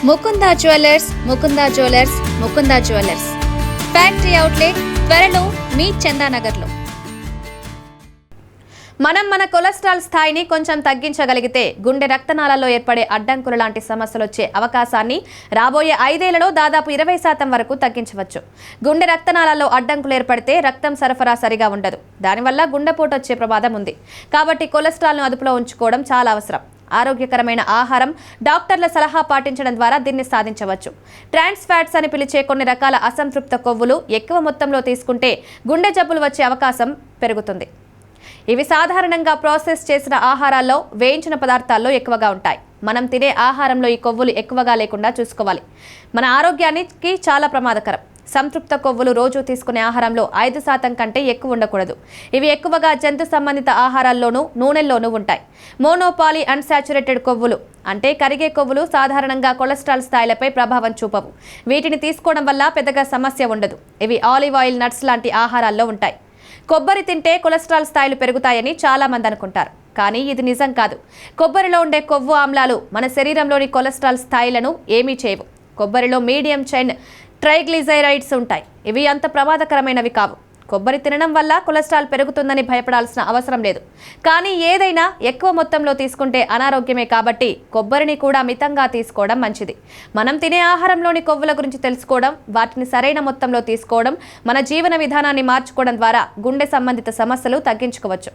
Mukunda jewellers, Mukunda jewellers factory outlet త్వరలో మీ చందానగర్లో. మన cholesterol స్థాయిని కొంచెం తగ్గించగలిగితే గుండె రక్తనాళాల్లో ఏర్పడే అడ్డంకులు లాంటి సమస్యలు వచ్చే అవకాశాన్ని రాబోయే 5 ఏళ్లలో దాదాపు 20% వరకు తగ్గించవచ్చు. గుండె రక్తనాళాల్లో అడ్డంకులు ఏర్పడితే రక్తం సరఫరా సరిగా ఉండదు. దానివల్ల గుండెపోటు వచ్చే ప్రమాదం ఉంది. కాబట్టి కొలెస్ట్రాల్ను అదుపులో ఉంచుకోవడం చాలా అవసరం. ఆరోగ్యకరమైన ఆహారం, డాక్టర్ల సలహా పాటించడం ద్వారా దీన్ని సాధించవచ్చు. ట్రాన్స్ ఫ్యాట్స్ అని పిలిచే కొన్ని రకాల అసంతృప్త కొవ్వులు ఎక్కువ మొత్తంలో తీసుకుంటే గుండె జబ్బులు వచ్చే అవకాశం పెరుగుతుంది. ఇవి సాధారణంగా ప్రాసెస్ చేసిన ఆహారాల్లో, వేయించిన పదార్థాల్లో ఎక్కువగా ఉంటాయి. మనం తినే ఆహారంలో ఈ కొవ్వులు ఎక్కువగా లేకుండా చూసుకోవాలి. మన ఆరోగ్యానికి చాలా ప్రమాదకరం. సంతృప్త కొవ్వులు రోజు తీసుకునే ఆహారంలో 5% కంటే ఎక్కువ ఉండకూడదు. ఇవి ఎక్కువగా జంతు సంబంధిత ఆహారాల్లోనూ, నూనెల్లోనూ ఉంటాయి. మోనోపాలీ అన్సాచురేటెడ్ కొవ్వులు అంటే కరిగే కొవ్వులు సాధారణంగా కొలెస్ట్రాల్ స్థాయిలపై ప్రభావం చూపవు. వీటిని తీసుకోవడం వల్ల పెద్దగా సమస్య ఉండదు. ఇవి ఆలివ్ ఆయిల్, నట్స్ లాంటి ఆహారాల్లో ఉంటాయి. కొబ్బరి తింటే కొలెస్ట్రాల్ స్థాయిలు పెరుగుతాయని చాలా మంది అనుకుంటారు. కానీ ఇది నిజం కాదు. కొబ్బరిలో ఉండే కొవ్వు ఆమ్లాలు మన శరీరంలోని కొలెస్ట్రాల్ స్థాయిలను ఏమీ చేయవు. కొబ్బరిలో మీడియం చైన్ ట్రైగ్లిజరైడ్స్ ఉంటాయి. ఇవి అంత ప్రమాదకరమైనవి కావు. కొబ్బరి తినడం వల్ల కొలెస్ట్రాల్ పెరుగుతుందని భయపడాల్సిన అవసరం లేదు. కానీ ఏదైనా ఎక్కువ మొత్తంలో తీసుకుంటే అనారోగ్యమే. కాబట్టి కొబ్బరిని కూడా మితంగా తీసుకోవడం మంచిది. మనం తినే ఆహారంలోని కొవ్వుల గురించి తెలుసుకోవడం, వాటిని సరైన మొత్తంలో తీసుకోవడం, మన జీవన విధానాన్ని మార్చుకోవడం ద్వారా గుండె సంబంధిత సమస్యలు తగ్గించుకోవచ్చు.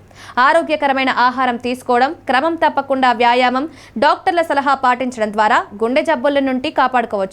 ఆరోగ్యకరమైన ఆహారం తీసుకోవడం, క్రమం తప్పకుండా వ్యాయామం, డాక్టర్ల సలహా పాటించడం ద్వారా గుండె జబ్బుల నుండి కాపాడుకోవచ్చు.